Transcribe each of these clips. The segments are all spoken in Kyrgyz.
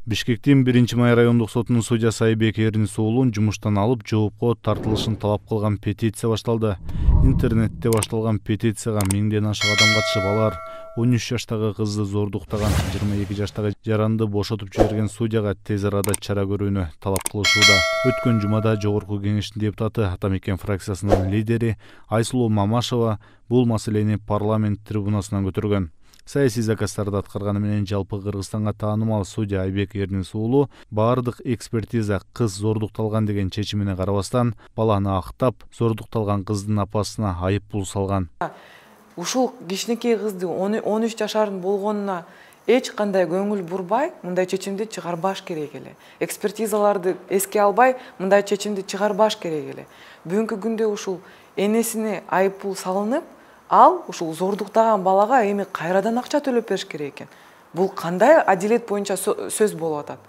Бишкектин 1-май райондук сотунун судьясы Айбек Эрнис уулун жумуштан алып, жоопко тартылышын талап кылган петиция башталды. Интернетте башталган петицияга миңден ашык адам катышып, алар 13 жаштагы кызды зордуктаган, 22 жаштагы жаранды бошотуп жиберген судьяга тез арада чара көрүүнү талап кылышууда. Өткөн жумада Жогорку Кеңештин депутаты, Атамекен фракциясынын лидери Айсулуу Мамашева бул маселени парламент трибунасынан көтөргөн. Саясий заказдарды аткарганы менен жалпы Кыргызстанга таанымал судья Айбек Эрнис уулу баардык экспертиза кыз зордукталган деген чечимине карабастан баланы актап, зордукталган кыздын апасына айып пул салган. Ушул кичинекей кызды 13 жашарын болгонуна эч кандай көңүл бурбай, мындай чечимди чыгарбаш керек эле. Экспертизаларды эске албай, мындай чечимди чыгарбаш керек эле. Бүгүнкү күндө ушул энесине айып пул салынып, ал ушул зордуктаган балага эми кайрадан акча төлөп бериш керек экен. Бул кандай адилет боюнча сөз болуп атат?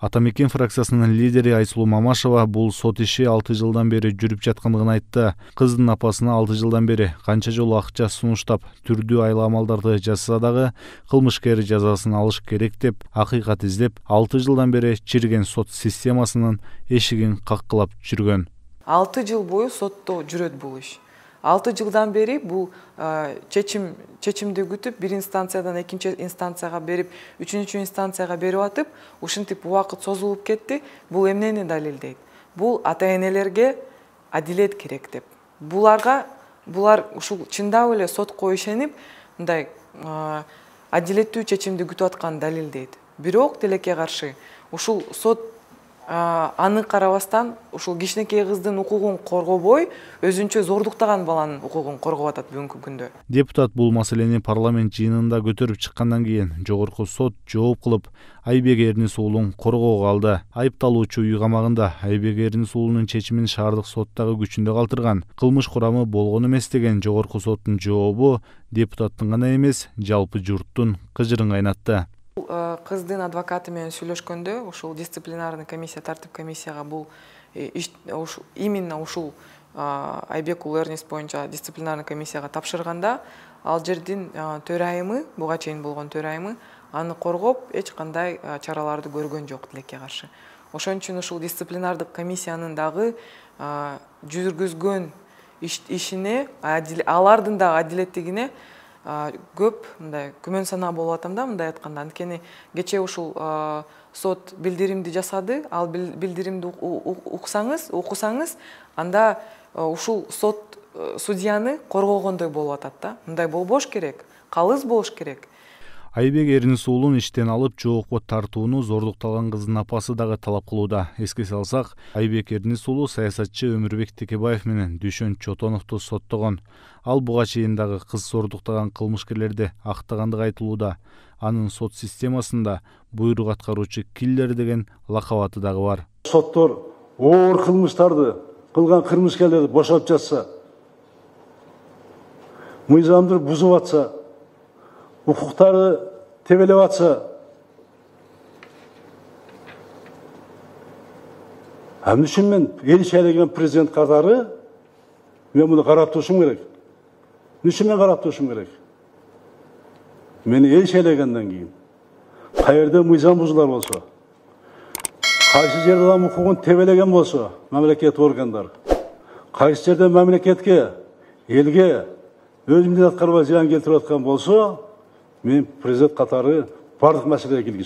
Атамекен фракциясынын лидери Айсулуу Мамашева бул сот иши 6 жылдан бери жүрүп жаткандыгын айтты. Кыздын апасына 6 жылдан бери канча жолу акча сунуштап, түрдүү айламалдарды жасаса дагы кылмышкер жазасын алыш керек деп акыйкат издеп, 6 жылдан бери чирген сот системасынын эшигин каккылап жүргөн. 6 жыл бою сотто жүрөт бул иш. 6 жылдан бери бул чечимди күтүп, бир инстанциядан экинчи инстанцияга берип, үчүнчү инстанцияга берип атып, ушинтип убакыт созулуп кетти. Бул эмнени далилдейт? Бул ата-энелерге адилет керек деп. Булар ушул чындап эле сотко ишенип, мындай адилеттүү чечимди күтүп атканын далилдейт. Бирок тилекке каршы ушул сот аны карабастан ушул кичинекей кыздын укугун коргобой, өзүнчө зордуктаган баланын укугун коргоп атат бүгүнкү күндө. Депутат бул маселени парламент жыйынында көтөрүп чыккандан кийин Жогорку сот жооп кылып, Айбек Эрнис уулун коргоого алды. Айыпталуучу үй камагында Айбек Эрнис уулунун чечимин шаардык соттагы күчүндө калтырган. Кылмыш курамы болгон эмес деген Жогорку соттун жообу депутаттын гана эмес, жалпы журттун кыжырын кайнатты. Кыздын адвокаты менен сүйлөшкөндө, ушул дисциплинарный комиссия, тартип комиссияга бул именно ушул Айбек уулу Эрнис боюнча дисциплинарный комиссияга тапшырганда, ал жердин төрайымы, буга чейин болгон төрайымы аны коргоп, эч кандай чараларды көргөн жок тилекке каршы. Ошон үчүн ушул дисциплинардык комиссиянын дагы жүргүзгөн ишине, алардын да адилеттигине көп мындай күмөн санаа болуп атам да, мындай айтканда. Анткени кечээ ушул сот билдиримди жасады, ал билдиримди окусаңыз, анда ушул сот судьяны коргогондой болуп атат да. Мындай болбош керек, калыс болуш керек. Айбек Эрнис уулун иштен алып, жоопко тартууну зордукталган кыздын апасы дагы талап кылууда. Эске салсак, Айбек Эрнис уулу саясатчы Өмүрбек Текебаев менен Дүйшөн Чотоновду соттогон. Ал буга чейин дагы кыз зордуктаган кылмышкерлерди актагандыгы айтылууда. Анын сот системасында буйрук аткаруучу киллер деген лакабаты дагы бар. Соттор оор кылмыштарды кылган кылмышкерлерди бошоп жатса, мыйзамды бузуп атса, укуктары тебелеп атса, эмне үчүн мен эл шайлаған президент катары мен муну карап турушум керек? Эмне үчүн мен карап турушум керек? Мени эл шайлагандан кийин каерде мыйзам бузулар болсо, кайсы жерде адам укугун тебелеген болсо, мамлекет органдары, кайсы жерде мамлекетке, элге өз милдет аткарбай зыян келтирип аткан болсо, мен президент катары бардык маселеге киргизем.